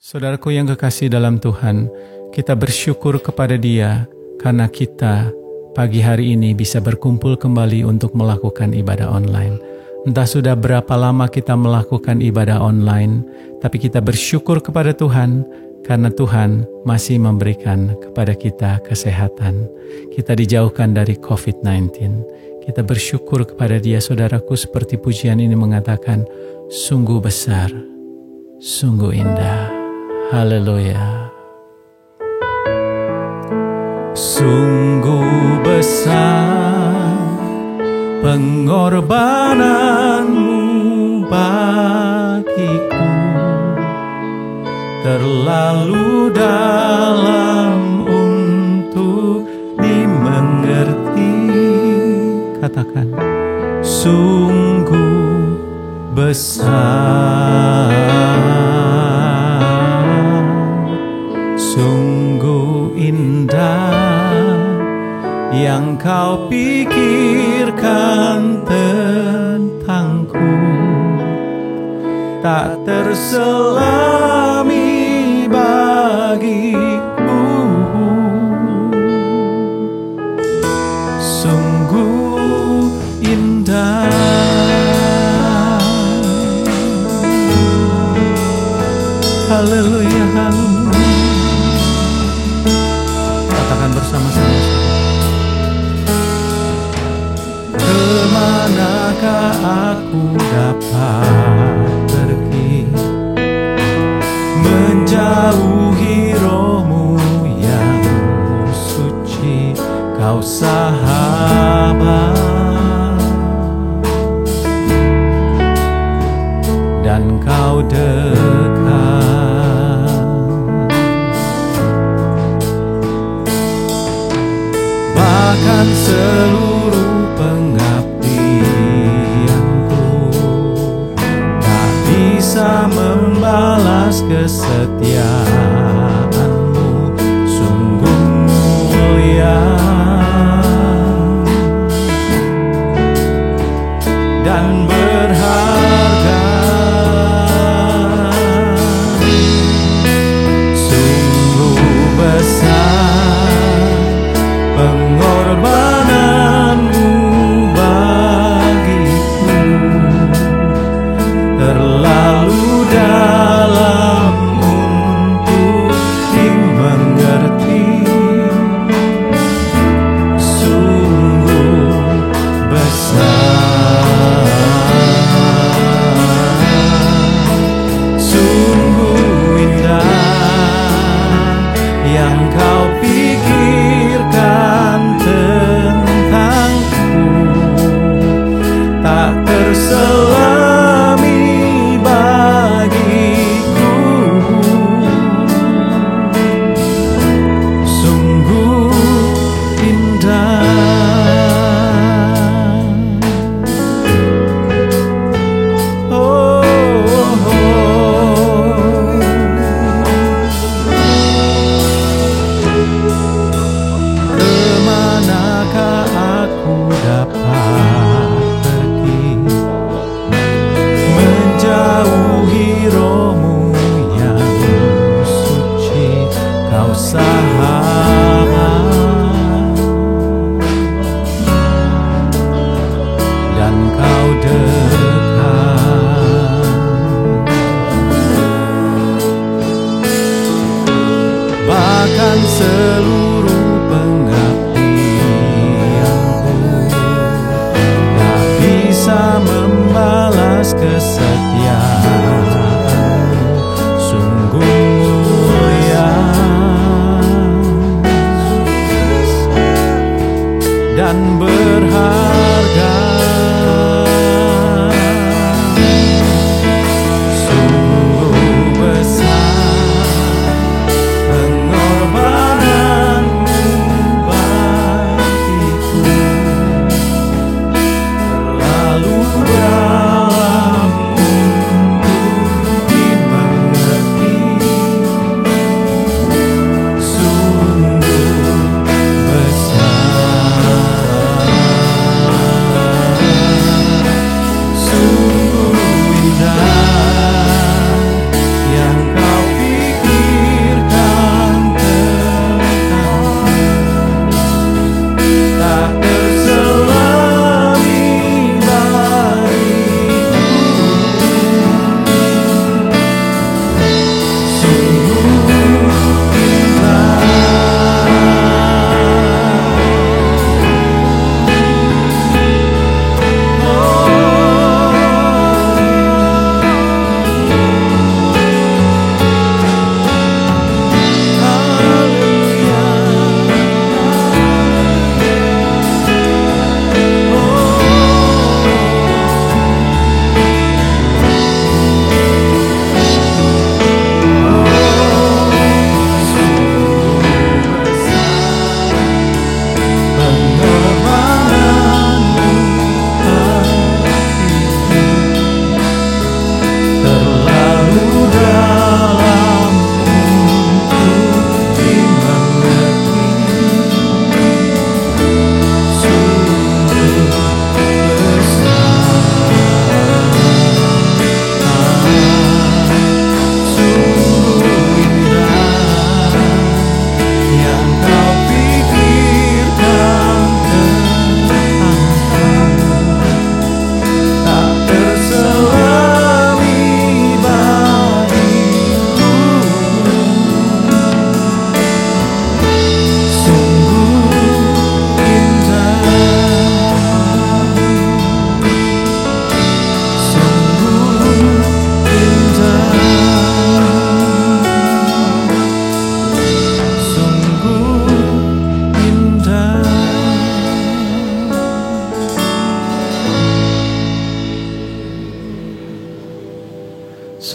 Saudaraku yang kekasih dalam Tuhan, kita bersyukur kepada Dia karena kita pagi hari ini bisa berkumpul kembali untuk melakukan ibadah online. Entah sudah berapa lama kita melakukan ibadah online, tapi kita bersyukur kepada Tuhan karena Tuhan masih memberikan kepada kita kesehatan. Kita dijauhkan dari COVID-19. Kita bersyukur kepada Dia, saudaraku, seperti pujian ini mengatakan, sungguh besar, sungguh indah. Haleluya. Sungguh besar pengorbananmu bagiku, terlalu dalam untuk dimengerti. Katakan, sungguh besar, sungguh indah yang kau pikirkan tentangku, tak terselami bagiku. Sungguh indah. Haleluya, haleluya. Katakan bersama-sama. Kemanakah aku dapat pergi, menjauhi rohmu yang suci, kau sahabat, dan kau dekat. Bahkan seluruh pengabdianku tak bisa membalas kesetiaanmu, sungguh mulia dan berharga. Sungguh besar pengorbananmu bagiku, terlalu dalam untuk dimengerti. Sungguh besar, sungguh indah yang kau pikirkan tentangku, tak terselami bagiku. Sungguh indah. Oh, oh, oh. Kemanakah aku dapat pergi, menjauhi rohmu yang suci, kau sahabat, dan kau dekat. Bahkan seluruh pengabdianku tak bisa membalas kesetiaanmu, sungguh mulia dan berharga. Sungguh besar pengorbananmu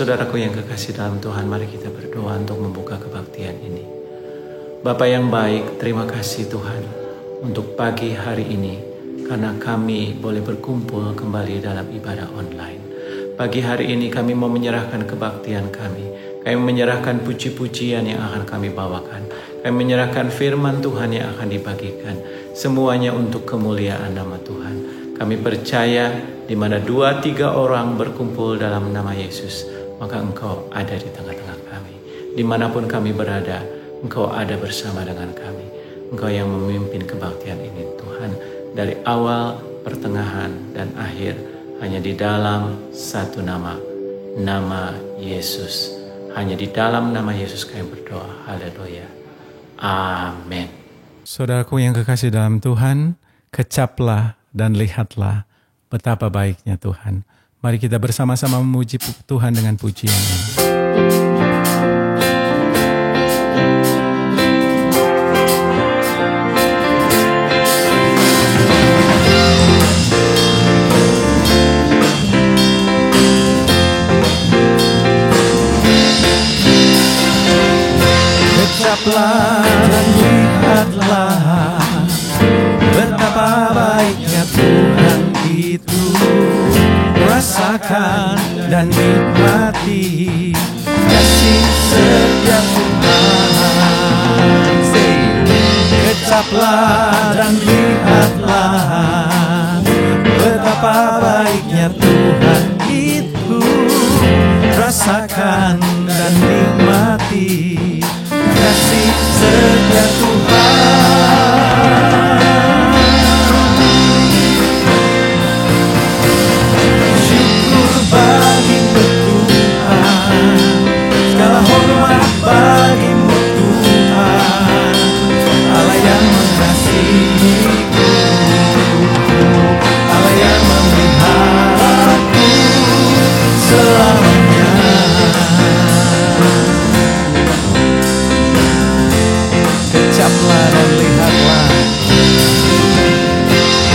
Saudaraku yang kekasih dalam Tuhan, mari kita berdoa untuk membuka kebaktian ini. Bapa yang baik, terima kasih Tuhan untuk pagi hari ini, karena kami boleh berkumpul kembali dalam ibadah online. Pagi hari ini kami mau menyerahkan kebaktian kami. Kami menyerahkan puji-pujian yang akan kami bawakan. Kami menyerahkan firman Tuhan yang akan dibagikan. Semuanya untuk kemuliaan nama Tuhan. Kami percaya di mana 2-3 orang berkumpul dalam nama Yesus, maka Engkau ada di tengah-tengah kami. Dimanapun kami berada, Engkau ada bersama dengan kami. Engkau yang memimpin kebaktian ini Tuhan, dari awal, pertengahan, dan akhir, hanya di dalam satu nama, nama Yesus. Hanya di dalam nama Yesus kami berdoa. Haleluya. Amin. Saudaraku yang kekasih dalam Tuhan, kecaplah dan lihatlah betapa baiknya Tuhan. Mari kita bersama-sama memuji Tuhan dengan pujian ini. Kecaplah dan lihatlah betapa baiknya Tuhan itu. Rasakan dan nikmati kasih setia Tuhan. Kecaplah dan lihatlah betapa baiknya Tuhan itu. Rasakan dan nikmati kasih setia Tuhan. Syukur bagimu Tuhan, segala hormat bagimu Tuhan, Allah yang mengasihiku, Allah yang memeliharaku selamanya. Kecaplah dan lihatlah,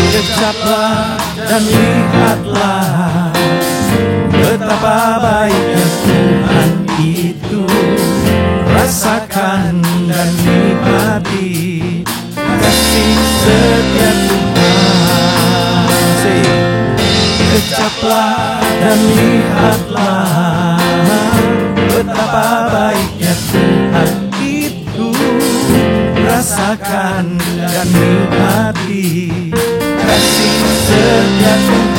kecaplah dan lihatlah betapa baiknya Tuhan itu. Rasakan dan nikmati kasih setia Tuhan. Kecaplah dan lihatlah betapa baiknya Tuhan itu. Rasakan dan nikmati kasih setia Tuhan.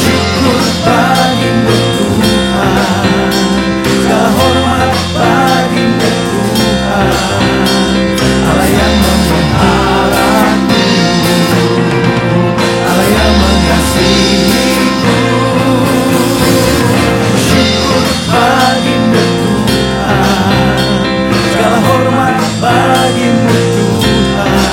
Syukur bagimu Tuhan, segala hormat bagimu Tuhan, Allah yang memeliharaku, Allah yang mengasihiku. Syukur bagimu Tuhan, segala hormat bagimu Tuhan,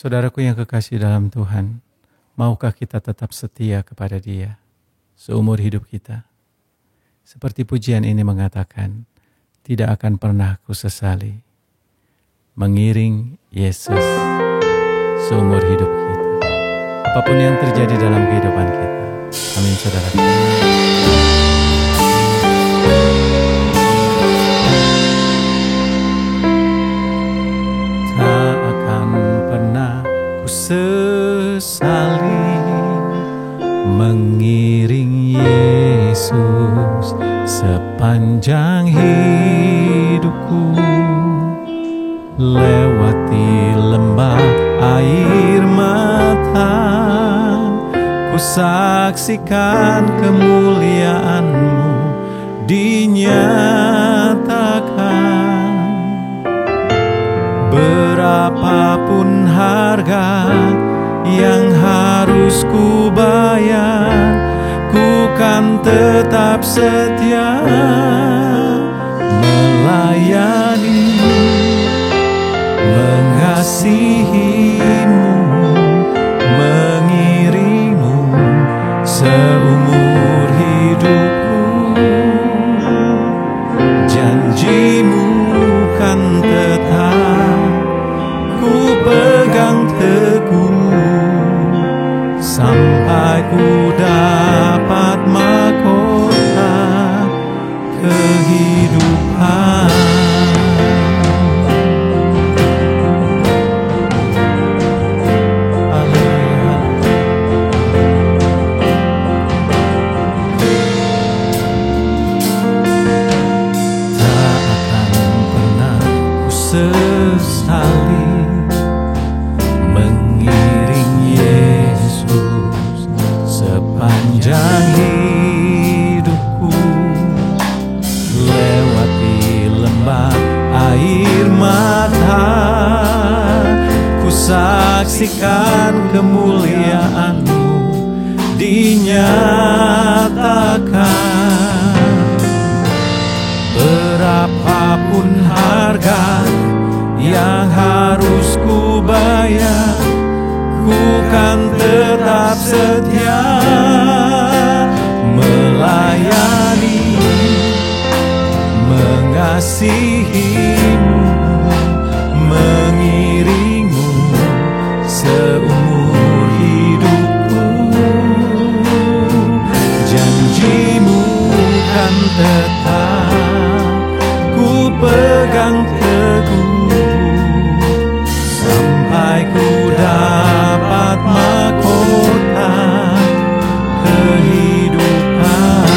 Saudaraku yang kekasih dalam Tuhan, maukah kita tetap setia kepada Dia seumur hidup kita? Seperti pujian ini mengatakan, tidak akan pernah ku sesali mengiring Yesus seumur hidup kita. Apapun yang terjadi dalam kehidupan kita. Amin, saudara. Tak akan pernah ku sesali mengiring Yesus sepanjang hidupku, lewati lembah air mata, ku saksikan kemuliaan-Mu dinyatakan. Berapapun harga yang harus ku bayar, ku kan tetap setia melayani, mengasihi-Mu, mengiring-Mu seumur hidupku. Janji-Mu kan tetap ku pegang teguh sampai ku dapat mahkota kehidupan. Sesali mengiring Yesus sepanjang hidupku, lewati lembah air mata, ku saksikan kemuliaan-Mu dinyatakan. Berapapun harga yang harus ku bayar, ku kan tetap setia melayani, mengasihi-Mu, mengiring-Mu seumur hidupku. Janji-Mu kan tetap ku pegang teguh sampai ku dapat mahkota kehidupan.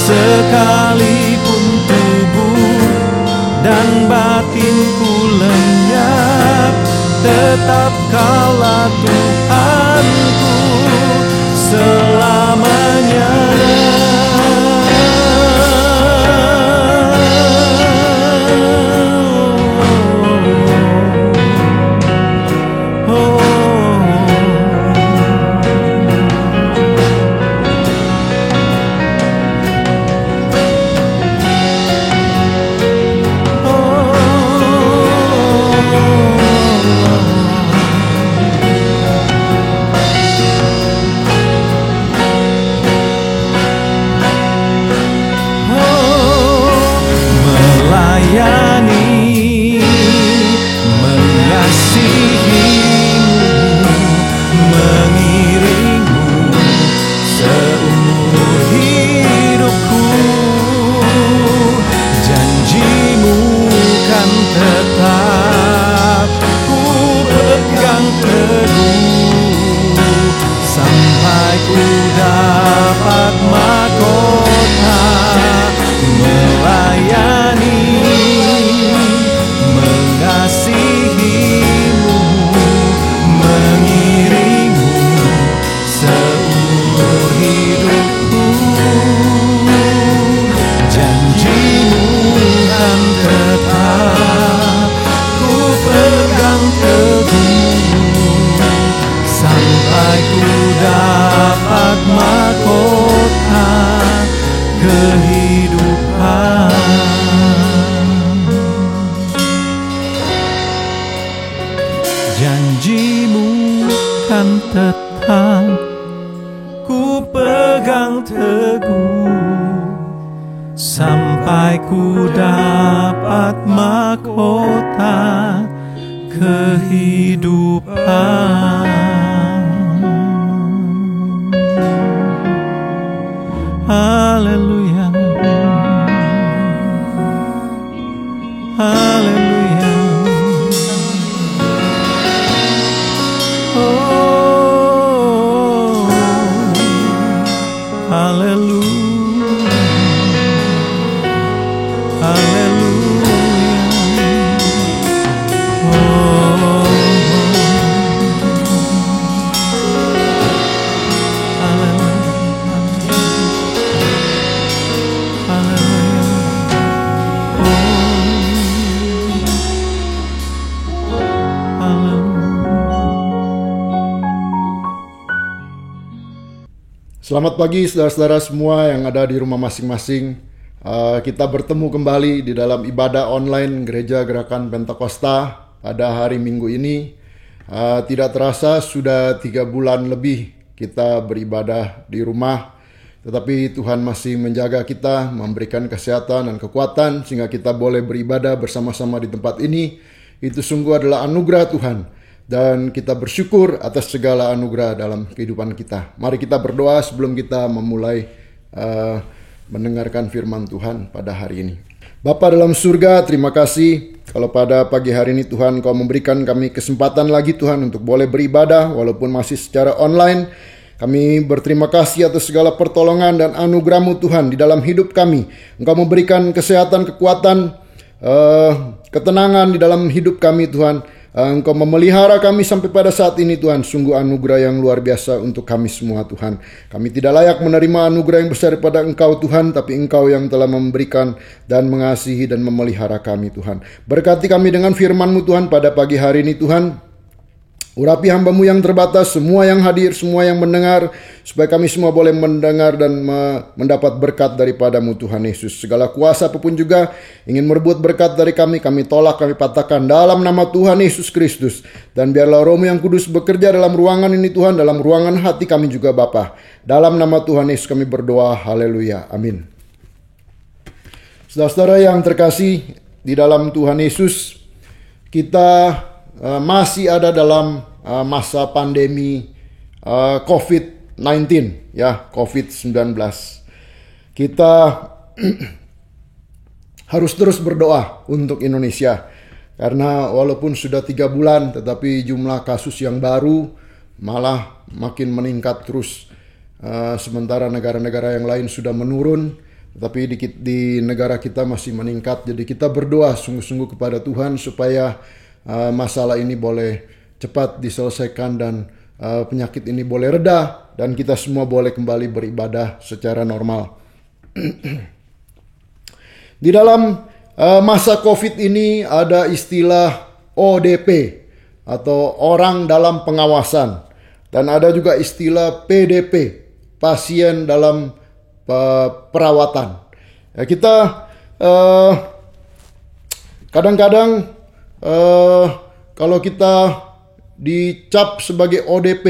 Sekalipun tubuh dan batinku lenyap, tetap Kaulah Tuhanku selamanya. akan tetap ku pegang teguh sampai ku dapat mahkota kehidupan. Haleluya, haleluya. Oh, haleluya, haleluya. Oh, Selamat pagi saudara-saudara semua yang ada di rumah masing-masing. Kita bertemu kembali di dalam ibadah online Gereja Gerakan Pentakosta pada hari Minggu ini. Tidak terasa sudah 3 bulan lebih kita beribadah di rumah. Tetapi Tuhan masih menjaga kita, memberikan kesehatan dan kekuatan sehingga kita boleh beribadah bersama-sama di tempat ini. Itu sungguh adalah anugerah Tuhan. Dan kita bersyukur atas segala anugerah dalam kehidupan kita. Mari kita berdoa sebelum kita memulai mendengarkan firman Tuhan pada hari ini. Bapa dalam surga, terima kasih kalau pada pagi hari ini Tuhan Kau memberikan kami kesempatan lagi Tuhan untuk boleh beribadah walaupun masih secara online. Kami berterima kasih atas segala pertolongan dan anugerah-Mu Tuhan di dalam hidup kami. Engkau memberikan kesehatan, kekuatan, ketenangan di dalam hidup kami Tuhan. Engkau memelihara kami sampai pada saat ini Tuhan. Sungguh anugerah yang luar biasa untuk kami semua Tuhan. Kami tidak layak menerima anugerah yang besar daripada Engkau Tuhan, tapi Engkau yang telah memberikan dan mengasihi dan memelihara kami Tuhan. Berkati kami dengan firman-Mu Tuhan pada pagi hari ini Tuhan. Urapi hamba-Mu yang terbatas, semua yang hadir, semua yang mendengar, supaya kami semua boleh mendengar dan mendapat berkat daripada-Mu Tuhan Yesus. Segala kuasa apapun juga ingin merebut berkat dari kami tolak, kami patahkan dalam nama Tuhan Yesus Kristus. Dan biarlah Roh-Mu yang kudus bekerja dalam ruangan ini Tuhan, dalam ruangan hati kami juga Bapa. Dalam nama Tuhan Yesus kami berdoa, haleluya, amin. Saudara-saudara yang terkasih di dalam Tuhan Yesus, kita masih ada dalam masa pandemi COVID-19 ya, COVID-19. Kita harus terus berdoa untuk Indonesia karena walaupun sudah 3 bulan tetapi jumlah kasus yang baru malah makin meningkat terus, sementara negara-negara yang lain sudah menurun tapi di negara kita masih meningkat. Jadi kita berdoa sungguh-sungguh kepada Tuhan supaya masalah ini boleh cepat diselesaikan dan penyakit ini boleh reda dan kita semua boleh kembali beribadah secara normal. Di dalam masa COVID ini ada istilah ODP atau orang dalam pengawasan, dan ada juga istilah PDP, pasien dalam perawatan. Ya, kita kadang-kadang kalau kita dicap sebagai ODP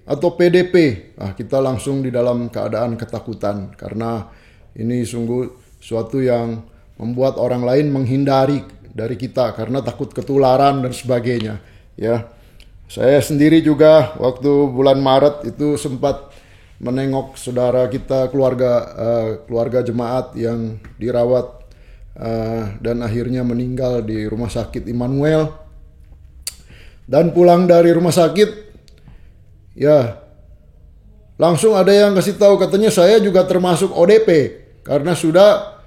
atau PDP, kita langsung di dalam keadaan ketakutan karena ini sungguh suatu yang membuat orang lain menghindari dari kita karena takut ketularan dan sebagainya. Ya, saya sendiri juga waktu bulan Maret itu sempat menengok saudara kita, keluarga jemaat yang dirawat dan akhirnya meninggal di rumah sakit Immanuel. Dan pulang dari rumah sakit, ya langsung ada yang kasih tahu, katanya saya juga termasuk ODP karena sudah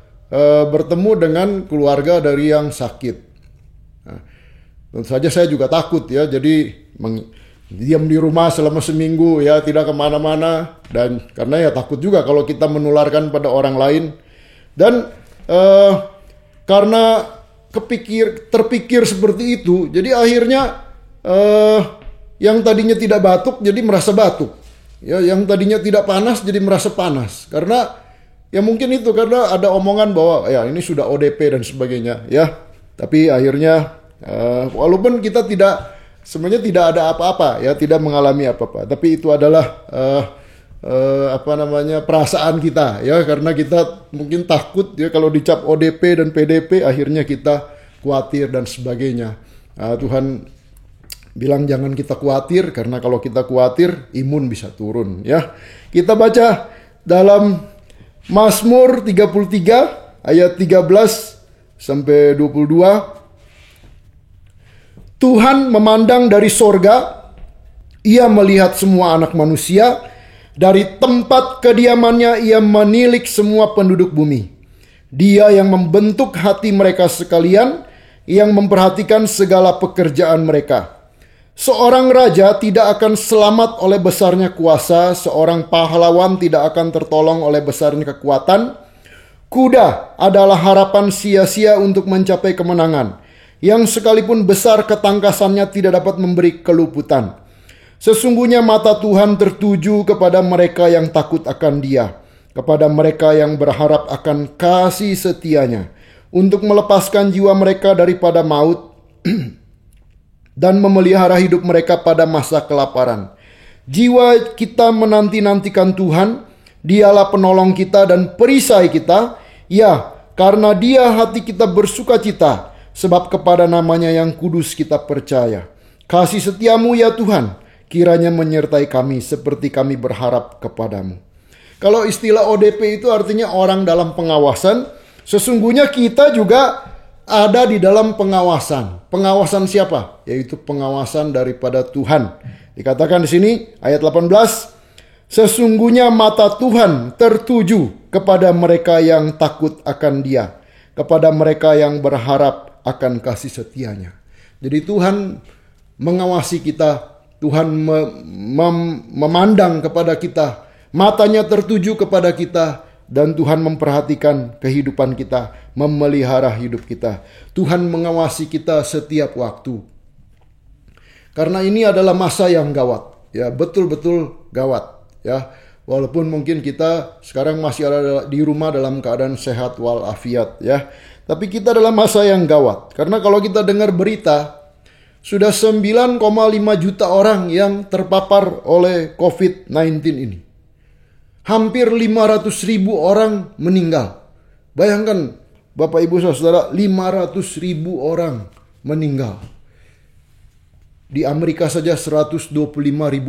bertemu dengan keluarga dari yang sakit. Nah, tentu saja saya juga takut ya, jadi diam di rumah selama seminggu ya, tidak kemana-mana, dan karena ya takut juga kalau kita menularkan pada orang lain. Dan karena terpikir seperti itu, jadi akhirnya yang tadinya tidak batuk jadi merasa batuk, ya, yang tadinya tidak panas jadi merasa panas, karena ya mungkin itu karena ada omongan bahwa ya ini sudah ODP dan sebagainya ya. Tapi akhirnya walaupun kita tidak sebenarnya tidak ada apa-apa ya, tidak mengalami apa-apa. Tapi itu adalah perasaan kita ya, karena kita mungkin takut ya kalau dicap ODP dan PDP, akhirnya kita khawatir dan sebagainya. Tuhan bilang jangan kita khawatir, karena kalau kita khawatir imun bisa turun ya. Kita baca dalam Mazmur 33 ayat 13 sampai 22. Tuhan memandang dari sorga, Ia melihat semua anak manusia. Dari tempat kediamannya Ia menilik semua penduduk bumi. Dia yang membentuk hati mereka sekalian, yang memperhatikan segala pekerjaan mereka. Seorang raja tidak akan selamat oleh besarnya kuasa, seorang pahlawan tidak akan tertolong oleh besarnya kekuatan. Kuda adalah harapan sia-sia untuk mencapai kemenangan, yang sekalipun besar ketangkasannya tidak dapat memberi keluputan. Sesungguhnya mata Tuhan tertuju kepada mereka yang takut akan Dia, kepada mereka yang berharap akan kasih setia-Nya, untuk melepaskan jiwa mereka daripada maut dan memelihara hidup mereka pada masa kelaparan. Jiwa kita menanti-nantikan Tuhan, Dialah penolong kita dan perisai kita. Ya, karena Dia hati kita bersukacita, sebab kepada nama-Nya yang kudus kita percaya. Kasih setiamu ya Tuhan, kiranya menyertai kami seperti kami berharap kepadamu. Kalau istilah ODP itu artinya orang dalam pengawasan, sesungguhnya kita juga ada di dalam pengawasan. Pengawasan siapa? Yaitu pengawasan daripada Tuhan. Dikatakan di sini ayat 18, sesungguhnya mata Tuhan tertuju kepada mereka yang takut akan Dia, kepada mereka yang berharap akan kasih setia-Nya. Jadi Tuhan mengawasi kita, Tuhan memandang kepada kita, matanya tertuju kepada kita, dan Tuhan memperhatikan kehidupan kita, memelihara hidup kita. Tuhan mengawasi kita setiap waktu. Karena ini adalah masa yang gawat, ya, betul-betul gawat, ya. Walaupun mungkin kita sekarang masih ada di rumah dalam keadaan sehat walafiat, ya. Tapi kita dalam masa yang gawat. Karena kalau kita dengar berita, sudah 9,5 juta orang yang terpapar oleh COVID-19 ini. Hampir 500.000 orang meninggal. Bayangkan Bapak Ibu Saudara, 500.000 orang meninggal. Di Amerika saja 125.000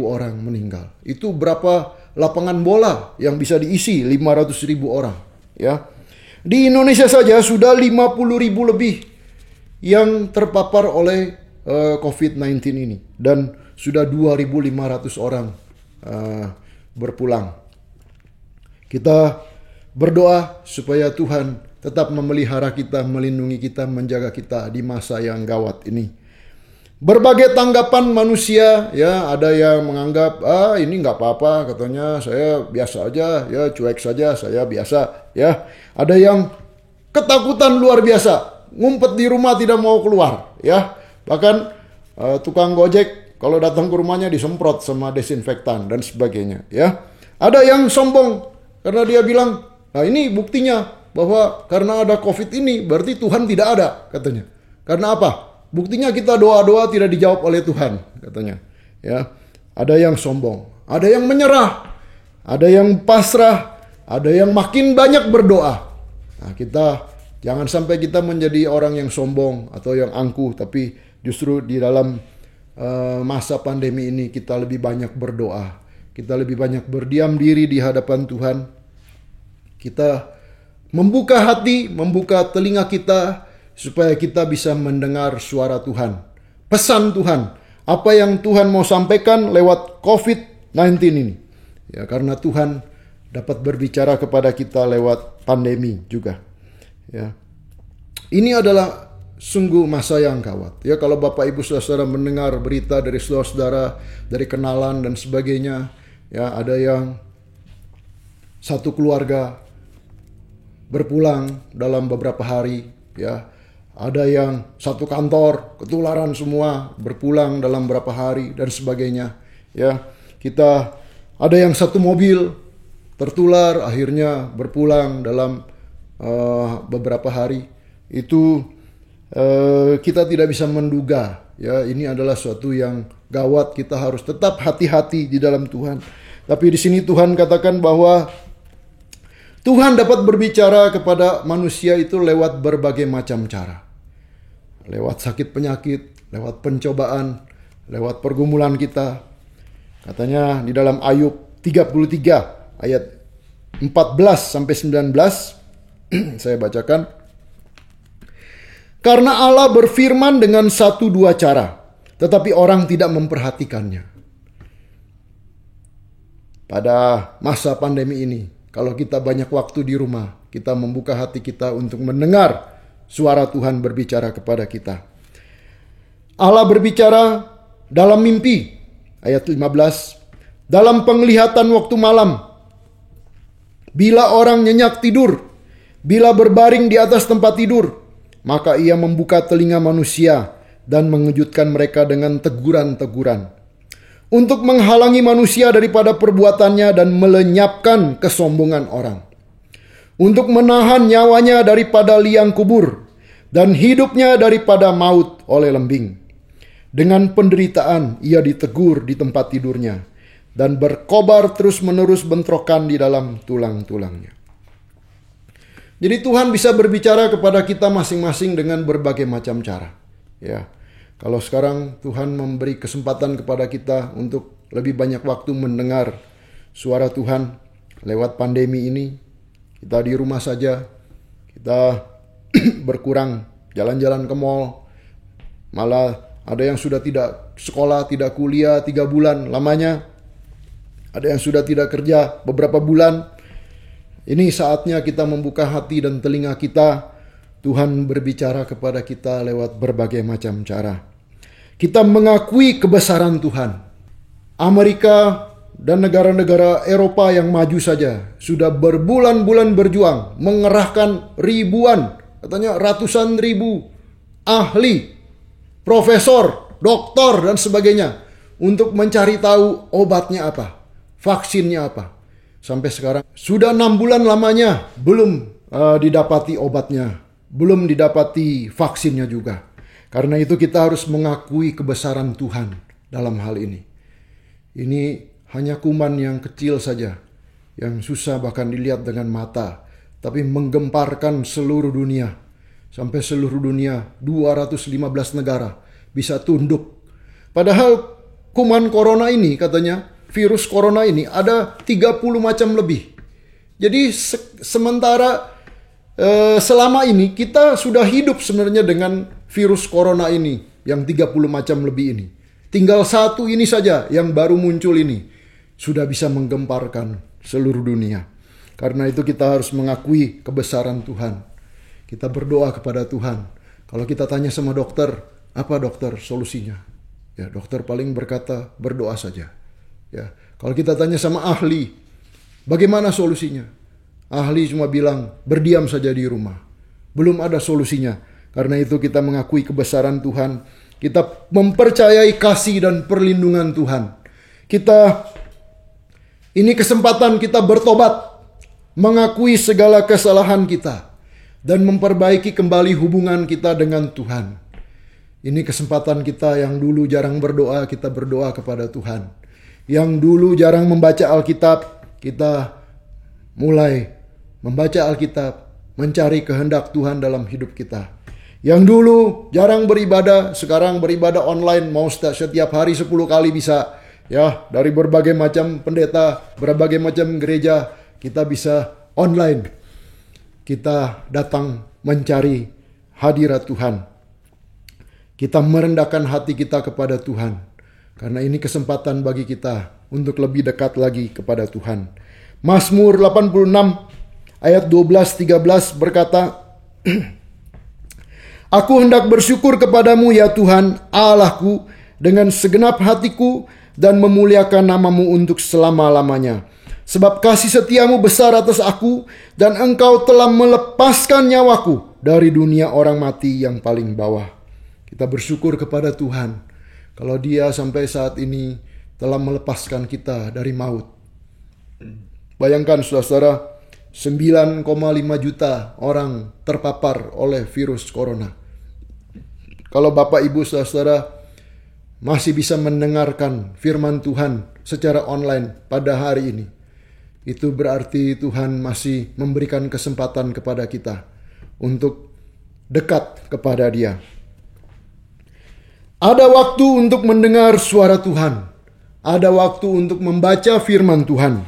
orang meninggal. Itu berapa lapangan bola yang bisa diisi 500.000 orang, ya. Di Indonesia saja sudah 50.000 lebih yang terpapar oleh COVID-19 ini, dan sudah 2.500 orang berpulang. Kita berdoa supaya Tuhan tetap memelihara kita, melindungi kita, menjaga kita di masa yang gawat ini. Berbagai tanggapan manusia, ya, ada yang menganggap ini nggak apa-apa, katanya saya biasa aja, ya, cuek saja, saya biasa, ya. Ada yang ketakutan luar biasa, ngumpet di rumah tidak mau keluar, ya. Bahkan tukang gojek kalau datang ke rumahnya disemprot sama desinfektan dan sebagainya, ya. Ada yang sombong karena dia bilang, nah ini buktinya bahwa karena ada COVID ini berarti Tuhan tidak ada, katanya. Karena apa? Buktinya kita doa-doa tidak dijawab oleh Tuhan, katanya, ya. Ada yang sombong, ada yang menyerah, ada yang pasrah, ada yang makin banyak berdoa. Nah, kita jangan sampai kita menjadi orang yang sombong atau yang angkuh, tapi justru di dalam masa pandemi ini kita lebih banyak berdoa. Kita lebih banyak berdiam diri di hadapan Tuhan. Kita membuka hati, membuka telinga kita supaya kita bisa mendengar suara Tuhan. Pesan Tuhan, apa yang Tuhan mau sampaikan lewat COVID-19 ini. Ya, karena Tuhan dapat berbicara kepada kita lewat pandemi juga. Ya. Ini adalah sungguh masa yang gawat. Ya, kalau Bapak Ibu Saudara mendengar berita dari saudara-saudara, dari kenalan dan sebagainya, ya, ada yang satu keluarga berpulang dalam beberapa hari, ya. Ada yang satu kantor ketularan semua, berpulang dalam beberapa hari dan sebagainya, ya. Kita ada yang satu mobil tertular akhirnya berpulang dalam beberapa hari. Itu kita tidak bisa menduga Ya, ini adalah suatu yang gawat. Kita harus tetap hati-hati di dalam Tuhan. Tapi di sini Tuhan katakan bahwa Tuhan dapat berbicara kepada manusia itu lewat berbagai macam cara. Lewat sakit penyakit, lewat pencobaan, lewat pergumulan kita. Katanya di dalam Ayub 33 ayat 14 sampai 19 saya bacakan. Karena Allah berfirman dengan 1-2 cara, tetapi orang tidak memperhatikannya. Pada masa pandemi ini, kalau kita banyak waktu di rumah, kita membuka hati kita untuk mendengar suara Tuhan berbicara kepada kita. Allah berbicara dalam mimpi, ayat 15. Dalam penglihatan waktu malam, bila orang nyenyak tidur, bila berbaring di atas tempat tidur, maka ia membuka telinga manusia dan mengejutkan mereka dengan teguran-teguran, untuk menghalangi manusia daripada perbuatannya dan melenyapkan kesombongan orang, untuk menahan nyawanya daripada liang kubur dan hidupnya daripada maut oleh lembing. Dengan penderitaan ia ditegur di tempat tidurnya dan berkobar terus-menerus bentrokan di dalam tulang-tulangnya. Jadi Tuhan bisa berbicara kepada kita masing-masing dengan berbagai macam cara. Ya. Kalau sekarang Tuhan memberi kesempatan kepada kita untuk lebih banyak waktu mendengar suara Tuhan lewat pandemi ini. Kita di rumah saja, kita berkurang jalan-jalan ke mall. Malah ada yang sudah tidak sekolah, tidak kuliah 3 bulan lamanya. Ada yang sudah tidak kerja beberapa bulan. Ini saatnya kita membuka hati dan telinga kita. Tuhan berbicara kepada kita lewat berbagai macam cara. Kita mengakui kebesaran Tuhan. Amerika dan negara-negara Eropa yang maju saja sudah berbulan-bulan berjuang, mengerahkan ribuan, katanya ratusan ribu ahli, profesor, doktor dan sebagainya untuk mencari tahu obatnya apa, vaksinnya apa. Sampai sekarang sudah 6 bulan lamanya belum didapati obatnya, belum didapati vaksinnya juga. Karena itu kita harus mengakui kebesaran Tuhan dalam hal ini. Ini hanya kuman yang kecil saja, yang susah bahkan dilihat dengan mata, tapi menggemparkan seluruh dunia. Sampai seluruh dunia, 215 negara bisa tunduk. Padahal kuman corona ini katanya, virus corona ini ada 30 macam lebih. Jadi sementara selama ini kita sudah hidup sebenarnya dengan virus corona ini yang 30 macam lebih ini. Tinggal satu ini saja yang baru muncul ini sudah bisa menggemparkan seluruh dunia. Karena itu kita harus mengakui kebesaran Tuhan. Kita berdoa kepada Tuhan. Kalau kita tanya sama dokter, apa dokter solusinya? Ya, dokter paling berkata berdoa saja. Ya, kalau kita tanya sama ahli, bagaimana solusinya? Ahli cuma bilang berdiam saja di rumah. Belum ada solusinya. Karena itu kita mengakui kebesaran Tuhan. Kita mempercayai kasih dan perlindungan Tuhan. Ini kesempatan kita bertobat. Mengakui segala kesalahan kita. Dan memperbaiki kembali hubungan kita dengan Tuhan. Ini kesempatan kita yang dulu jarang berdoa, kita berdoa kepada Tuhan. Yang dulu jarang membaca Alkitab, kita mulai membaca Alkitab. Mencari kehendak Tuhan dalam hidup kita. Yang dulu jarang beribadah, sekarang beribadah online, mau setiap hari 10 kali bisa. Ya, dari berbagai macam pendeta, berbagai macam gereja, kita bisa online. Kita datang mencari hadirat Tuhan. Kita merendahkan hati kita kepada Tuhan. Karena ini kesempatan bagi kita untuk lebih dekat lagi kepada Tuhan. Mazmur 86 ayat 12-13 berkata, Aku hendak bersyukur kepadamu ya Tuhan Allahku dengan segenap hatiku dan memuliakan namamu untuk selama-lamanya. Sebab kasih setiamu besar atas aku dan engkau telah melepaskan nyawaku dari dunia orang mati yang paling bawah. Kita bersyukur kepada Tuhan kalau Dia sampai saat ini telah melepaskan kita dari maut. Bayangkan saudara-saudara, 9,5 juta orang terpapar oleh virus corona. Kalau Bapak Ibu saudara masih bisa mendengarkan firman Tuhan secara online pada hari ini, itu berarti Tuhan masih memberikan kesempatan kepada kita untuk dekat kepada Dia. Ada waktu untuk mendengar suara Tuhan. Ada waktu untuk membaca firman Tuhan.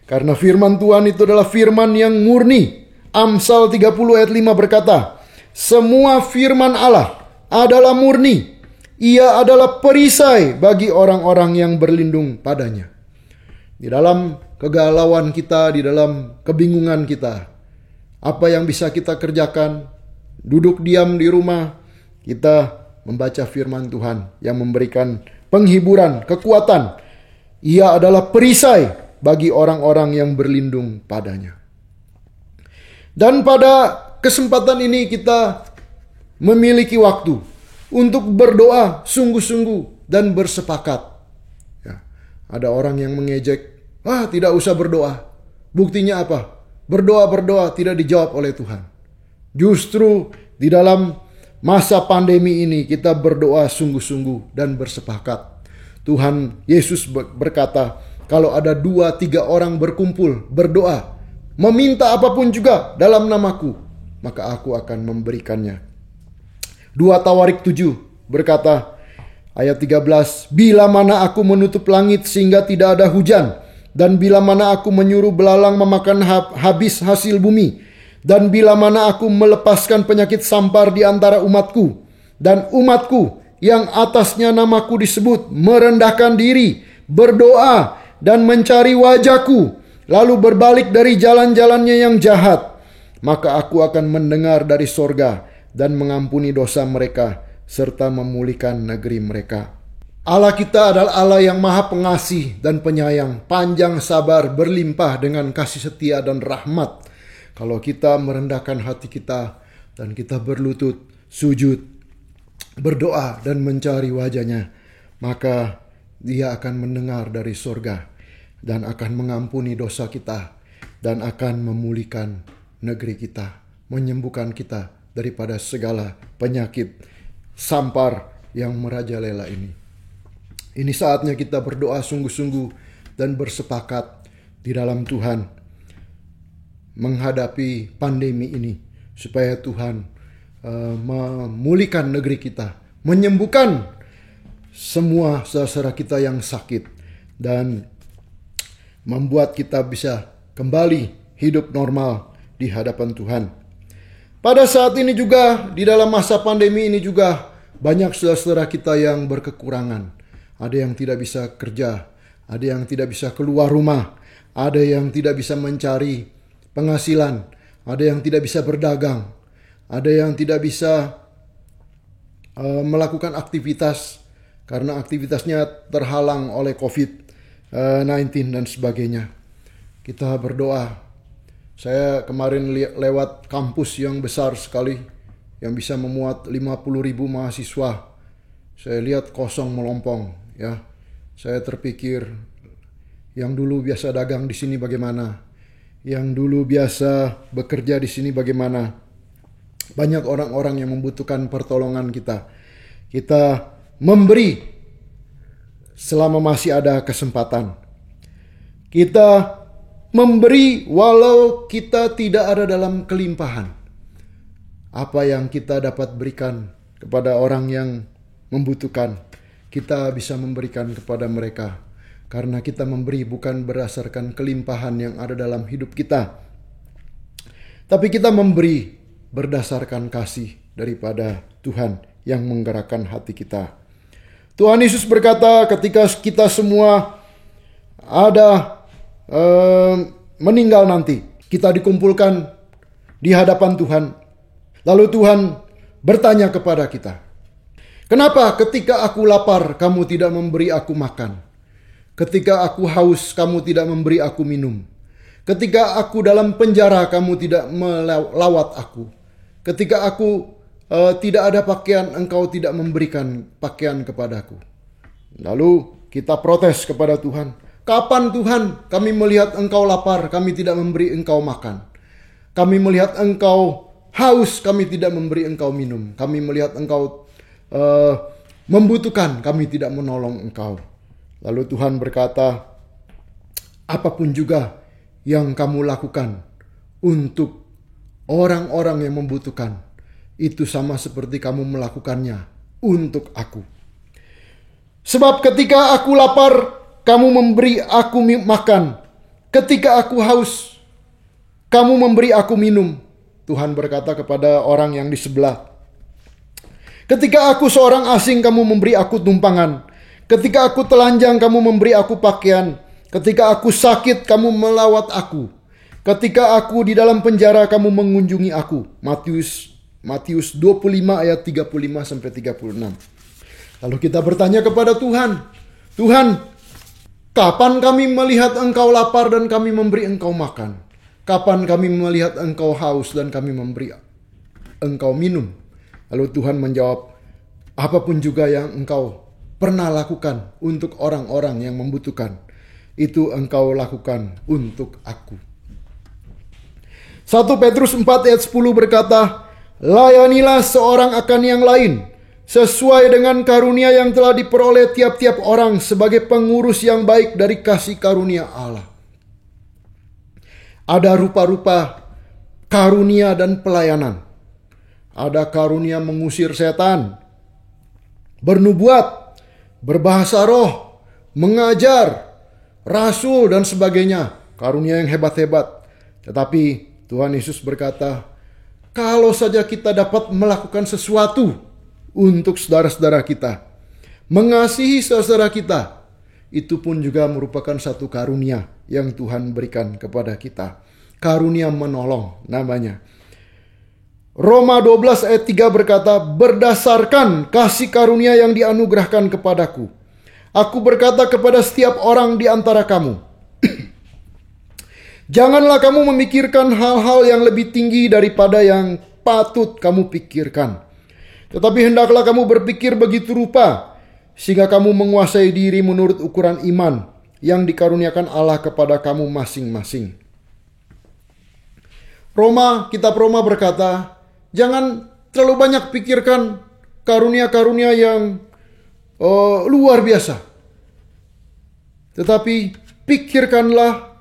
Karena firman Tuhan itu adalah firman yang murni. Amsal 30 ayat 5 berkata, semua firman Allah adalah murni. Ia adalah perisai bagi orang-orang yang berlindung padanya. Di dalam kegalauan kita, di dalam kebingungan kita, apa yang bisa kita kerjakan? Duduk diam di rumah, kita membaca firman Tuhan yang memberikan penghiburan, kekuatan. Ia adalah perisai bagi orang-orang yang berlindung padanya. Dan pada kesempatan ini kita memiliki waktu untuk berdoa sungguh-sungguh dan bersepakat. Ya, ada orang yang mengejek, tidak usah berdoa. Buktinya apa? Berdoa-berdoa tidak dijawab oleh Tuhan. Justru di dalam masa pandemi ini kita berdoa sungguh-sungguh dan bersepakat. Tuhan Yesus berkata, kalau ada 2-3 orang berkumpul berdoa, meminta apapun juga dalam namaku, maka aku akan memberikannya. 2 Tawarik 7 berkata, ayat 13, bila mana aku menutup langit sehingga tidak ada hujan, dan bila mana aku menyuruh belalang memakan habis hasil bumi, dan bila mana aku melepaskan penyakit sampar di antara umatku, dan umatku yang atasnya namaku disebut merendahkan diri, berdoa, dan mencari wajahku, lalu berbalik dari jalan-jalannya yang jahat, maka aku akan mendengar dari sorga dan mengampuni dosa mereka, serta memulihkan negeri mereka. Allah kita adalah Allah yang maha pengasih dan penyayang, panjang sabar, berlimpah dengan kasih setia dan rahmat. Kalau kita merendahkan hati kita dan kita berlutut, sujud, berdoa dan mencari wajahnya, maka Dia akan mendengar dari sorga dan akan mengampuni dosa kita dan akan memulihkan negeri kita, menyembuhkan kita daripada segala penyakit sampar yang merajalela ini. Ini saatnya kita berdoa sungguh-sungguh dan bersepakat di dalam Tuhan menghadapi pandemi ini, supaya Tuhan memulihkan negeri kita, menyembuhkan semua saudara kita yang sakit, dan membuat kita bisa kembali hidup normal di hadapan Tuhan. Pada saat ini juga, di dalam masa pandemi ini juga, banyak saudara-saudara kita yang berkekurangan. Ada yang tidak bisa kerja, ada yang tidak bisa keluar rumah, ada yang tidak bisa mencari penghasilan, ada yang tidak bisa berdagang, ada yang tidak bisa melakukan aktivitas karena aktivitasnya terhalang oleh COVID-19 dan sebagainya. Kita berdoa. Saya kemarin lewat kampus yang besar sekali, yang bisa memuat 50.000 mahasiswa. Saya lihat kosong melompong, ya. Saya terpikir, yang dulu biasa dagang di sini bagaimana? Yang dulu biasa bekerja di sini bagaimana? Banyak orang-orang yang membutuhkan pertolongan kita. Kita memberi selama masih ada kesempatan. Kita memberi walau kita tidak ada dalam kelimpahan. Apa yang kita dapat berikan kepada orang yang membutuhkan, kita bisa memberikan kepada mereka. Karena kita memberi bukan berdasarkan kelimpahan yang ada dalam hidup kita, tapi kita memberi berdasarkan kasih daripada Tuhan yang menggerakkan hati kita. Tuhan Yesus berkata, ketika kita semua ada meninggal nanti, kita dikumpulkan di hadapan Tuhan. Lalu Tuhan bertanya kepada kita, kenapa ketika aku lapar kamu tidak memberi aku makan? Ketika aku haus, kamu tidak memberi aku minum. Ketika aku dalam penjara, kamu tidak melawat aku. Ketika aku tidak ada pakaian, engkau tidak memberikan pakaian kepadaku. Lalu kita protes kepada Tuhan. Kapan Tuhan kami melihat engkau lapar, kami tidak memberi engkau makan. Kami melihat engkau haus, kami tidak memberi engkau minum. Kami melihat engkau membutuhkan, kami tidak menolong engkau. Lalu Tuhan berkata, apapun juga yang kamu lakukan untuk orang-orang yang membutuhkan, itu sama seperti kamu melakukannya untuk aku. Sebab ketika aku lapar, kamu memberi aku makan. Ketika aku haus, kamu memberi aku minum. Tuhan berkata kepada orang yang di sebelah. Ketika aku seorang asing, kamu memberi aku tumpangan. Ketika aku telanjang, kamu memberi aku pakaian. Ketika aku sakit, kamu melawat aku. Ketika aku di dalam penjara, kamu mengunjungi aku. Matius 25 ayat 35 sampai 36. Lalu kita bertanya kepada Tuhan, Tuhan, kapan kami melihat engkau lapar dan kami memberi engkau makan? Kapan kami melihat engkau haus dan kami memberi engkau minum? Lalu Tuhan menjawab, apapun juga yang engkau pernah lakukan untuk orang-orang yang membutuhkan, itu engkau lakukan untuk aku. 1 Petrus 4 ayat 10 berkata, layanilah seorang akan yang lain, sesuai dengan karunia yang telah diperoleh tiap-tiap orang sebagai pengurus yang baik dari kasih karunia Allah. Ada rupa-rupa karunia dan pelayanan. Ada karunia mengusir setan, bernubuat, berbahasa roh, mengajar, rasul dan sebagainya. Karunia yang hebat-hebat. Tetapi Tuhan Yesus berkata, kalau saja kita dapat melakukan sesuatu untuk saudara-saudara kita, mengasihi saudara kita, itu pun juga merupakan satu karunia yang Tuhan berikan kepada kita. Karunia menolong namanya. Roma 12 ayat 3 berkata, berdasarkan kasih karunia yang dianugerahkan kepadaku, aku berkata kepada setiap orang di antara kamu, janganlah kamu memikirkan hal-hal yang lebih tinggi daripada yang patut kamu pikirkan. Tetapi hendaklah kamu berpikir begitu rupa, sehingga kamu menguasai diri menurut ukuran iman yang dikaruniakan Allah kepada kamu masing-masing. Kitab Roma berkata, jangan terlalu banyak pikirkan karunia-karunia yang luar biasa. Tetapi pikirkanlah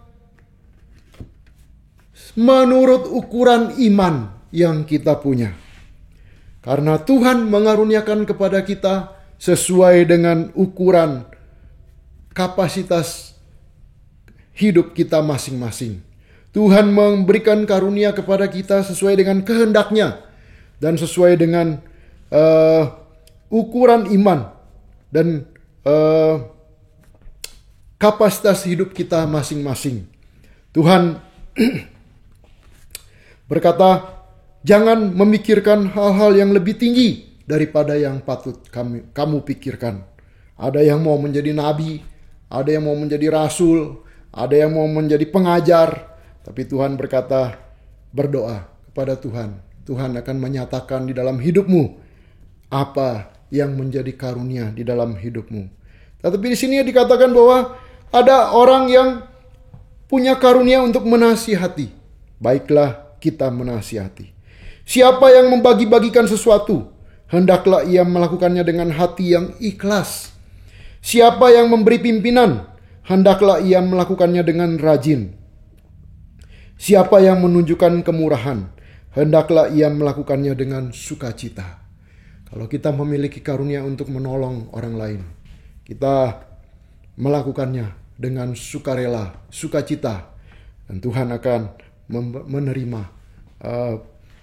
menurut ukuran iman yang kita punya. Karena Tuhan mengaruniakan kepada kita sesuai dengan ukuran kapasitas hidup kita masing-masing. Tuhan memberikan karunia kepada kita sesuai dengan kehendaknya dan sesuai dengan ukuran iman dan kapasitas hidup kita masing-masing. Tuhan berkata, jangan memikirkan hal-hal yang lebih tinggi daripada yang patut kamu pikirkan. Ada yang mau menjadi nabi, ada yang mau menjadi rasul, ada yang mau menjadi pengajar. Tapi Tuhan berkata, berdoa kepada Tuhan. Tuhan akan menyatakan di dalam hidupmu apa yang menjadi karunia di dalam hidupmu. Tetapi di sini dikatakan bahwa ada orang yang punya karunia untuk menasihati. Baiklah kita menasihati. Siapa yang membagi-bagikan sesuatu, hendaklah ia melakukannya dengan hati yang ikhlas. Siapa yang memberi pimpinan, hendaklah ia melakukannya dengan rajin. Siapa yang menunjukkan kemurahan, hendaklah ia melakukannya dengan sukacita. Kalau kita memiliki karunia untuk menolong orang lain, kita melakukannya dengan sukarela, sukacita, dan Tuhan akan menerima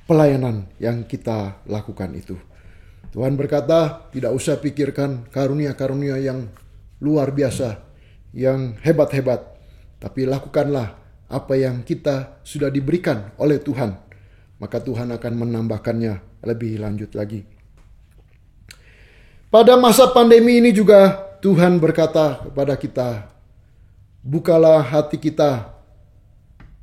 pelayanan yang kita lakukan itu. Tuhan berkata, tidak usah pikirkan karunia-karunia yang luar biasa, yang hebat-hebat, tapi lakukanlah apa yang kita sudah diberikan oleh Tuhan, maka Tuhan akan menambahkannya lebih lanjut lagi. Pada masa pandemi ini juga Tuhan berkata kepada kita, bukalah hati kita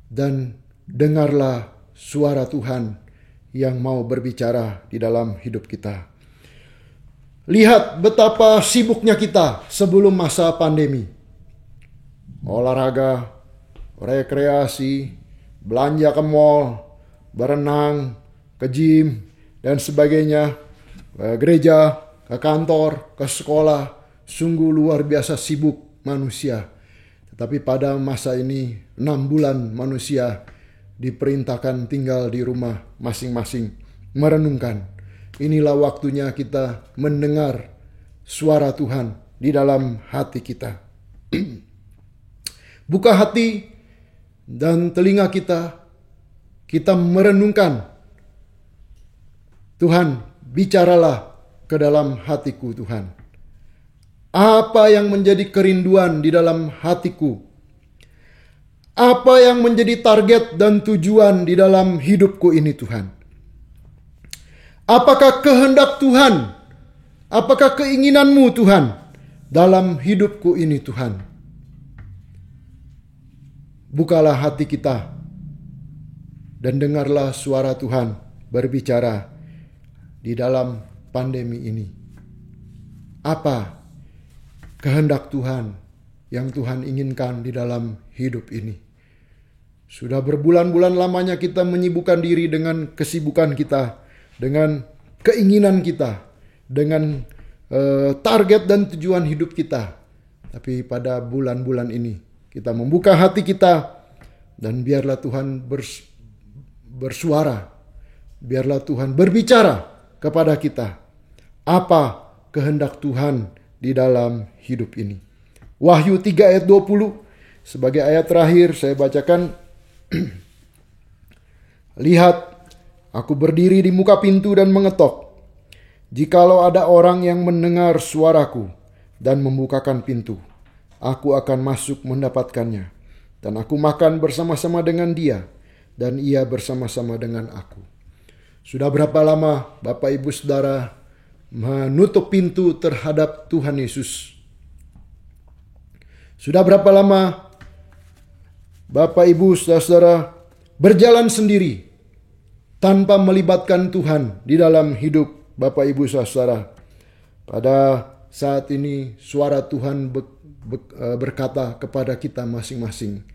dan dengarlah suara Tuhan yang mau berbicara di dalam hidup kita. Lihat betapa sibuknya kita sebelum masa pandemi. Olahraga, rekreasi, belanja ke mall, berenang, ke gym, dan sebagainya, gereja, ke kantor, ke sekolah. Sungguh luar biasa sibuk manusia. Tetapi pada masa ini 6 bulan manusia diperintahkan tinggal di rumah masing-masing, merenungkan. Inilah waktunya kita mendengar suara Tuhan di dalam hati kita. Buka hati dan telinga kita merenungkan. Tuhan, bicaralah ke dalam hatiku Tuhan. Apa yang menjadi kerinduan di dalam hatiku? Apa yang menjadi target dan tujuan di dalam hidupku ini Tuhan? Apakah kehendak Tuhan? Apakah keinginanmu Tuhan dalam hidupku ini Tuhan? Bukalah hati kita dan dengarlah suara Tuhan berbicara di dalam pandemi ini. Apa kehendak Tuhan yang Tuhan inginkan di dalam hidup ini? Sudah berbulan-bulan lamanya kita menyibukkan diri dengan kesibukan kita, dengan keinginan kita, dengan target dan tujuan hidup kita. Tapi pada bulan-bulan ini kita membuka hati kita dan biarlah Tuhan bersuara. Biarlah Tuhan berbicara kepada kita. Apa kehendak Tuhan di dalam hidup ini? Wahyu 3 ayat 20 sebagai ayat terakhir saya bacakan. Lihat, aku berdiri di muka pintu dan mengetok. Jikalau ada orang yang mendengar suaraku dan membukakan pintu, aku akan masuk mendapatkannya, dan aku makan bersama-sama dengan dia, dan ia bersama-sama dengan aku. Sudah berapa lama Bapak Ibu Saudara menutup pintu terhadap Tuhan Yesus? Sudah berapa lama Bapak Ibu Saudara berjalan sendiri tanpa melibatkan Tuhan di dalam hidup Bapak Ibu Saudara? Pada saat ini suara Tuhan berkata kepada kita masing-masing,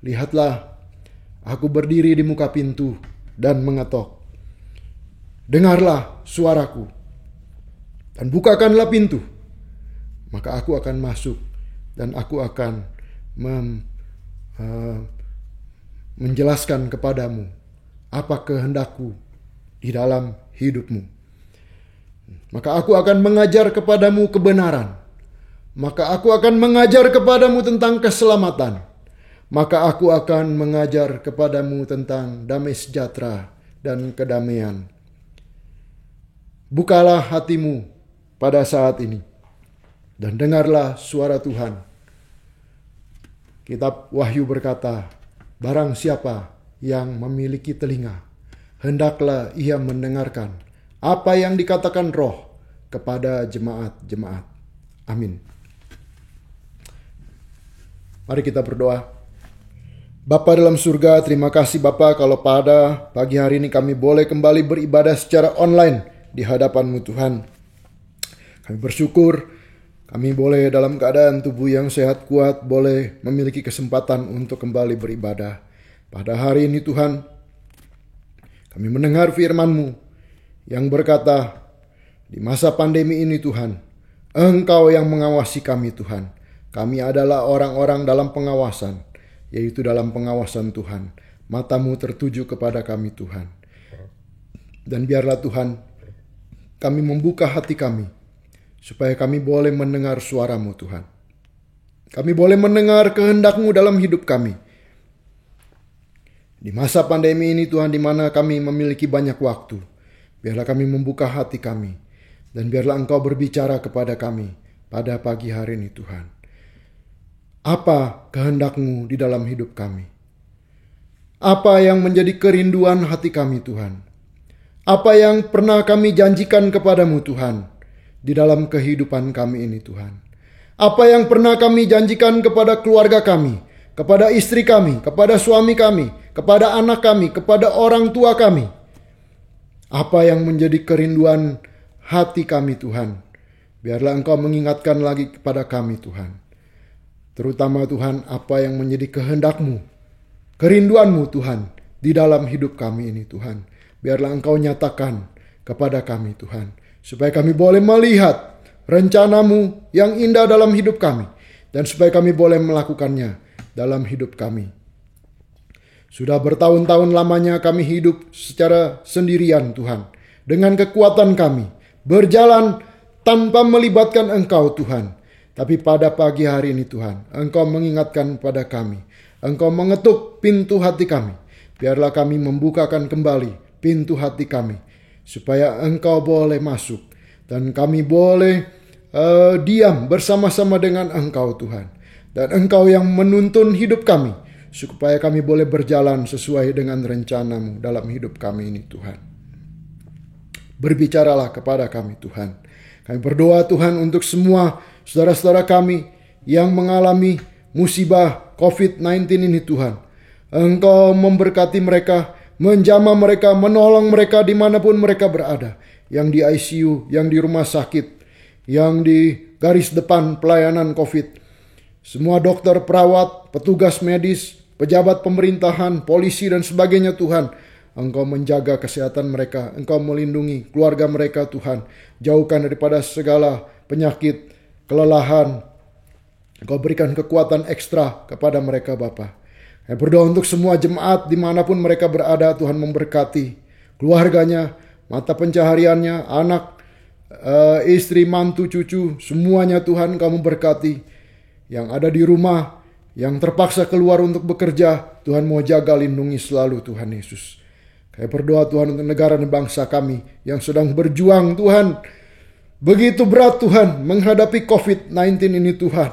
lihatlah, aku berdiri di muka pintu dan mengetok. Dengarlah suaraku dan bukakanlah pintu, maka aku akan masuk dan aku akan menjelaskan kepadamu apa kehendakku di dalam hidupmu. Maka aku akan mengajar kepadamu kebenaran. Maka aku akan mengajar kepadamu tentang keselamatan. Maka aku akan mengajar kepadamu tentang damai sejahtera dan kedamaian. Bukalah hatimu pada saat ini dan dengarlah suara Tuhan. Kitab Wahyu berkata, barang siapa yang memiliki telinga, hendaklah ia mendengarkan apa yang dikatakan Roh kepada jemaat-jemaat. Amin. Mari kita berdoa. Bapa dalam surga, terima kasih Bapa kalau pada pagi hari ini kami boleh kembali beribadah secara online di hadapan-Mu Tuhan. Kami bersyukur kami boleh dalam keadaan tubuh yang sehat kuat, boleh memiliki kesempatan untuk kembali beribadah. Pada hari ini Tuhan, kami mendengar firman-Mu yang berkata, di masa pandemi ini Tuhan, Engkau yang mengawasi kami Tuhan. Kami adalah orang-orang dalam pengawasan, yaitu dalam pengawasan Tuhan. Mata-Mu tertuju kepada kami Tuhan. Dan biarlah Tuhan, kami membuka hati kami, supaya kami boleh mendengar suara-Mu Tuhan. Kami boleh mendengar kehendak-Mu dalam hidup kami. Di masa pandemi ini Tuhan, di mana kami memiliki banyak waktu, biarlah kami membuka hati kami. Dan biarlah Engkau berbicara kepada kami pada pagi hari ini Tuhan. Apa kehendak-Mu di dalam hidup kami? Apa yang menjadi kerinduan hati kami Tuhan? Apa yang pernah kami janjikan kepadamu Tuhan di dalam kehidupan kami ini Tuhan? Apa yang pernah kami janjikan kepada keluarga kami, kepada istri kami, kepada suami kami, kepada anak kami, kepada orang tua kami? Apa yang menjadi kerinduan hati kami Tuhan? Biarlah Engkau mengingatkan lagi kepada kami Tuhan. Terutama Tuhan, apa yang menjadi kehendak-Mu, kerinduan-Mu Tuhan di dalam hidup kami ini Tuhan. Biarlah Engkau nyatakan kepada kami Tuhan, supaya kami boleh melihat rencana-Mu yang indah dalam hidup kami, dan supaya kami boleh melakukannya dalam hidup kami. Sudah bertahun-tahun lamanya kami hidup secara sendirian Tuhan, dengan kekuatan kami, berjalan tanpa melibatkan Engkau Tuhan. Tapi pada pagi hari ini Tuhan, Engkau mengingatkan pada kami. Engkau mengetuk pintu hati kami. Biarlah kami membukakan kembali pintu hati kami, supaya Engkau boleh masuk. Dan kami boleh diam bersama-sama dengan Engkau Tuhan. Dan Engkau yang menuntun hidup kami, supaya kami boleh berjalan sesuai dengan rencana-Mu dalam hidup kami ini Tuhan. Berbicaralah kepada kami Tuhan. Kami berdoa Tuhan untuk semua saudara-saudara kami yang mengalami musibah COVID-19 ini Tuhan. Engkau memberkati mereka, menjamah mereka, menolong mereka dimanapun mereka berada. Yang di ICU, yang di rumah sakit, yang di garis depan pelayanan COVID. Semua dokter, perawat, petugas medis, pejabat pemerintahan, polisi dan sebagainya Tuhan. Engkau menjaga kesehatan mereka. Engkau melindungi keluarga mereka Tuhan. Jauhkan daripada segala penyakit, kelelahan. Engkau berikan kekuatan ekstra kepada mereka Bapa. Saya berdoa untuk semua jemaat dimanapun mereka berada. Tuhan memberkati keluarganya, mata pencahariannya, anak, istri, mantu, cucu. Semuanya Tuhan Engkau memberkati. Yang ada di rumah, yang terpaksa keluar untuk bekerja, Tuhan mau jaga lindungi selalu Tuhan Yesus. Saya berdoa Tuhan untuk negara dan bangsa kami yang sedang berjuang Tuhan. Begitu berat Tuhan menghadapi COVID-19 ini Tuhan.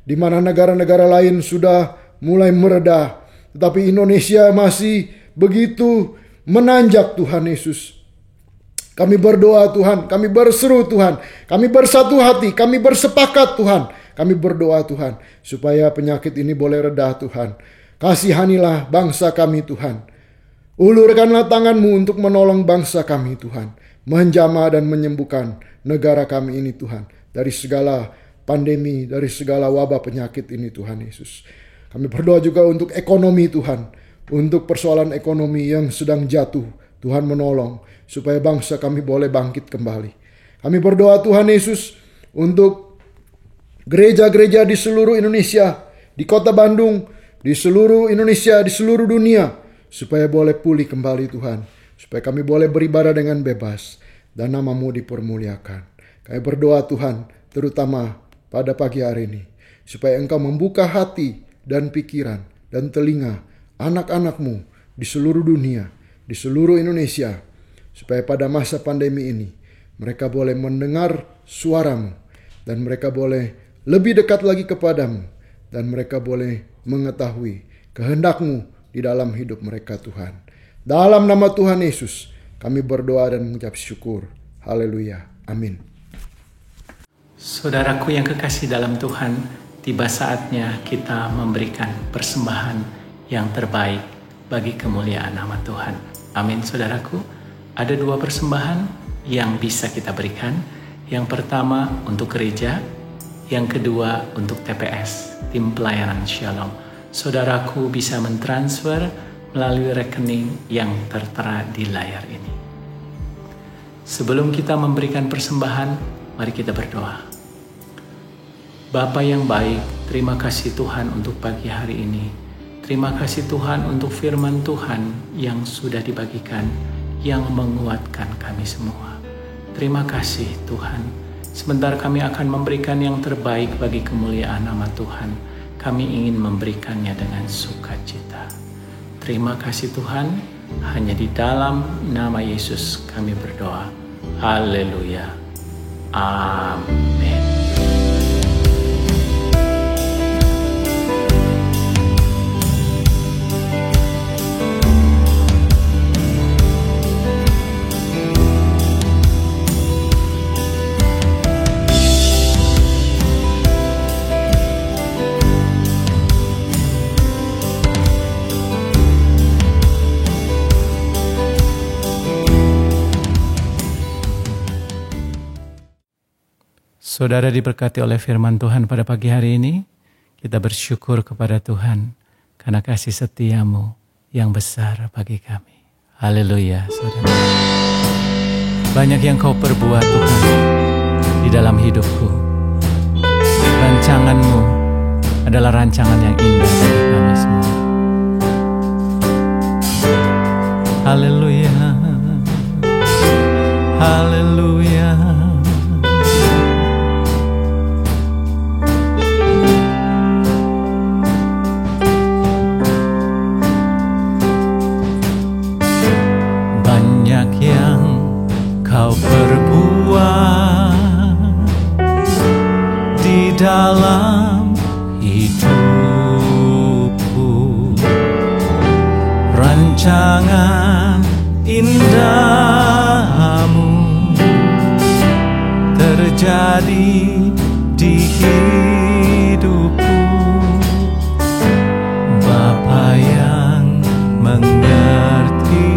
Di mana negara-negara lain sudah mulai mereda. Tetapi Indonesia masih begitu menanjak Tuhan Yesus. Kami berdoa Tuhan, kami berseru Tuhan. Kami bersatu hati, kami bersepakat Tuhan. Kami berdoa Tuhan supaya penyakit ini boleh reda Tuhan. Kasihanilah bangsa kami Tuhan. Ulurkanlah tangan-Mu untuk menolong bangsa kami Tuhan. Menjamah dan menyembuhkan negara kami ini Tuhan. Dari segala pandemi, dari segala wabah penyakit ini Tuhan Yesus. Kami berdoa juga untuk ekonomi Tuhan. Untuk persoalan ekonomi yang sedang jatuh. Tuhan menolong supaya bangsa kami boleh bangkit kembali. Kami berdoa Tuhan Yesus untuk gereja-gereja di seluruh Indonesia. Di kota Bandung, di seluruh Indonesia, di seluruh dunia. Supaya boleh pulih kembali Tuhan. Supaya kami boleh beribadah dengan bebas. Dan nama-Mu dipermuliakan. Kami berdoa Tuhan. Terutama pada pagi hari ini. Supaya Engkau membuka hati dan pikiran dan telinga anak-anak-Mu di seluruh dunia. Di seluruh Indonesia. Supaya pada masa pandemi ini. Mereka boleh mendengar suara-Mu. Dan mereka boleh lebih dekat lagi kepadamu. Dan mereka boleh mengetahui kehendak-Mu di dalam hidup mereka Tuhan. Dalam nama Tuhan Yesus, kami berdoa dan mengucap syukur. Haleluya. Amin. Saudaraku yang kekasih dalam Tuhan, tiba saatnya kita memberikan persembahan yang terbaik bagi kemuliaan nama Tuhan. Amin saudaraku. Ada 2 persembahan yang bisa kita berikan. Yang pertama untuk gereja, yang kedua untuk TPS, tim pelayanan Shalom. Saudaraku bisa mentransfer melalui rekening yang tertera di layar ini. Sebelum kita memberikan persembahan, mari kita berdoa. Bapa yang baik, terima kasih Tuhan untuk pagi hari ini. Terima kasih Tuhan untuk firman Tuhan yang sudah dibagikan, yang menguatkan kami semua. Terima kasih Tuhan. Sebentar kami akan memberikan yang terbaik bagi kemuliaan nama Tuhan. Kami ingin memberikannya dengan sukacita. Terima kasih Tuhan, hanya di dalam nama Yesus kami berdoa. Haleluya. Amin. Saudara diberkati oleh firman Tuhan pada pagi hari ini, kita bersyukur kepada Tuhan karena kasih setia-Mu yang besar bagi kami. Haleluya, saudara. Banyak yang Kau perbuat Tuhan di dalam hidupku. Rancangan-Mu adalah rancangan yang indah bagi kami semua. Haleluya, haleluya. Banyak yang Kau perbuat di dalam hidupku. Rancangan indahmu terjadi di hidupku. Bapa yang mengerti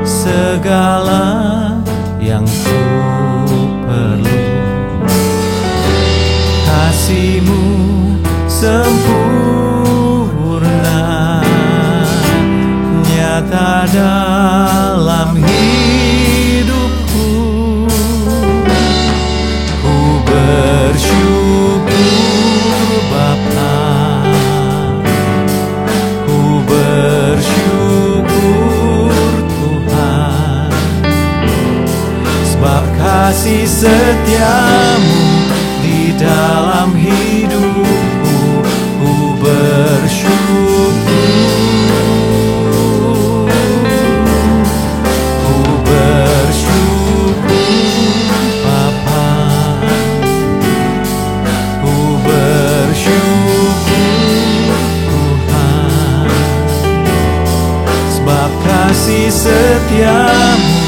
segala yang ku perlu. Kasih-Mu sempurna nyata dalam hidupku. Ku bersyukur Bapa, ku bersyukur Tuhan, sebab kasih setia-Mu di dalam hidupku. Ku bersyukur, ku bersyukur Bapa, ku bersyukur Tuhan, sebab kasih setia-Mu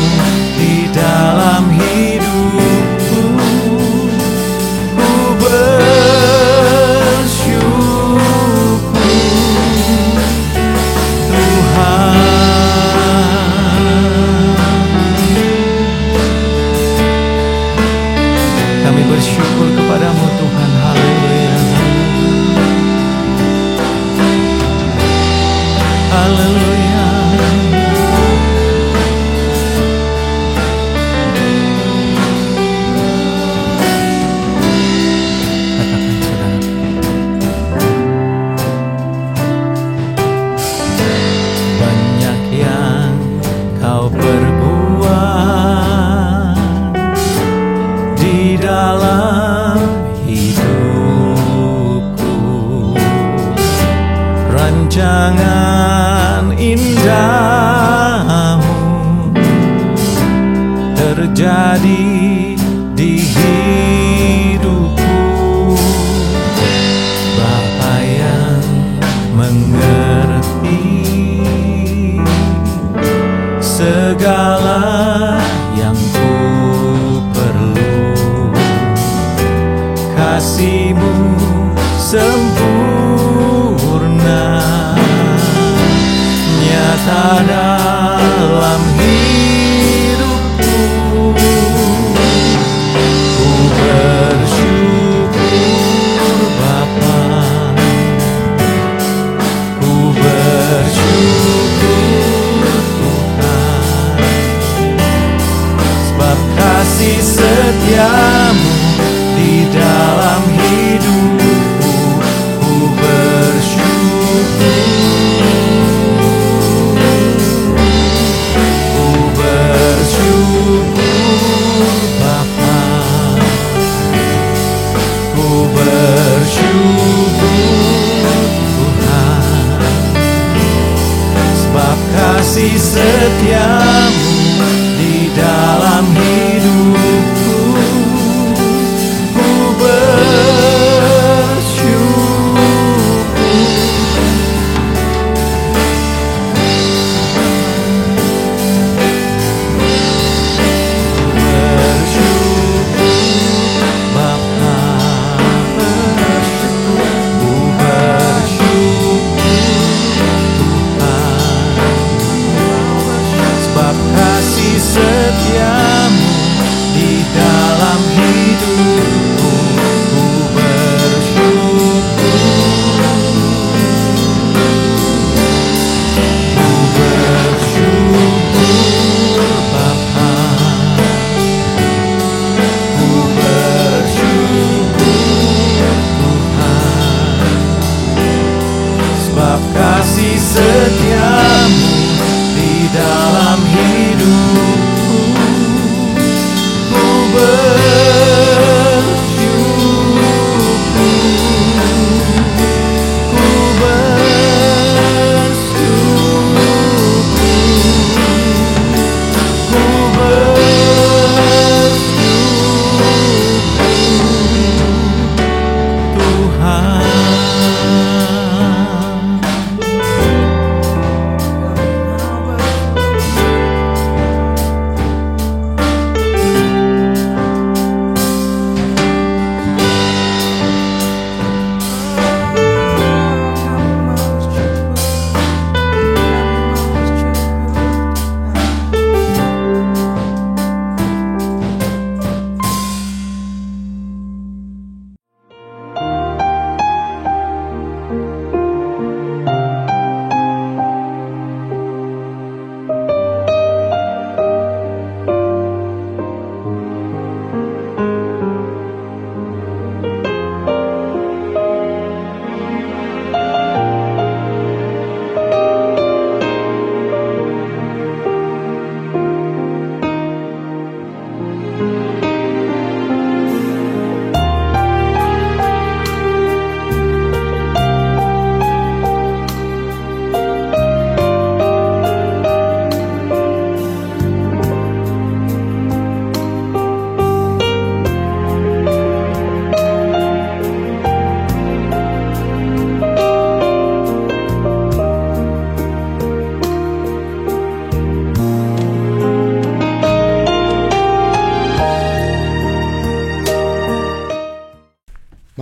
di dalam hidupku. Ku bersyukur Tuhan. Kami bersyukur kepada-Mu Tuhan. Haleluya, haleluya. Rancangan indahmu terjadi di hidupku. Bapa yang mengerti segala yang ku perlu. Kasih-Mu sempurna nyata dalam hidupku. Ku bersyukur Bapa, ku bersyukur Tuhan, sebab kasih setia-Mu di dalam hidupku. Ku bersyukur,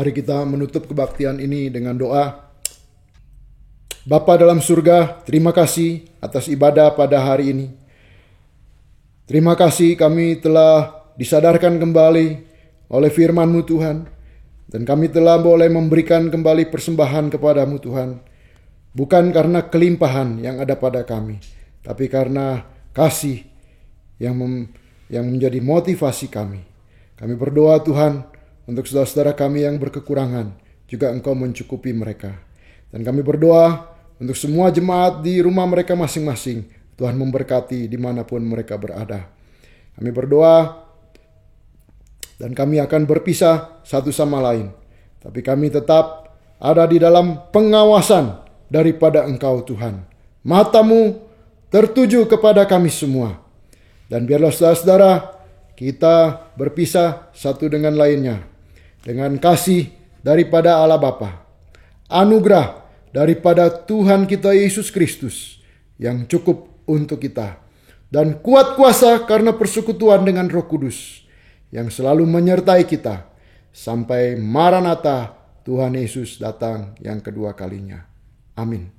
Mari kita menutup kebaktian ini dengan doa. Bapa dalam surga, terima kasih atas ibadah pada hari ini. Terima kasih kami telah disadarkan kembali oleh firman-Mu Tuhan. Dan kami telah boleh memberikan kembali persembahan kepada-Mu Tuhan. Bukan karena kelimpahan yang ada pada kami, tapi karena kasih yang menjadi motivasi kami. Kami berdoa Tuhan untuk saudara-saudara kami yang berkekurangan, juga Engkau mencukupi mereka. Dan kami berdoa untuk semua jemaat di rumah mereka masing-masing. Tuhan memberkati dimanapun mereka berada. Kami berdoa dan kami akan berpisah satu sama lain. Tapi kami tetap ada di dalam pengawasan daripada Engkau Tuhan. Mata-Mu tertuju kepada kami semua. Dan biarlah saudara-saudara kita berpisah satu dengan lainnya dengan kasih daripada Allah Bapa, anugerah daripada Tuhan kita Yesus Kristus yang cukup untuk kita, dan kuat kuasa karena persekutuan dengan Roh Kudus yang selalu menyertai kita sampai Maranatha Tuhan Yesus datang yang kedua kalinya. Amin.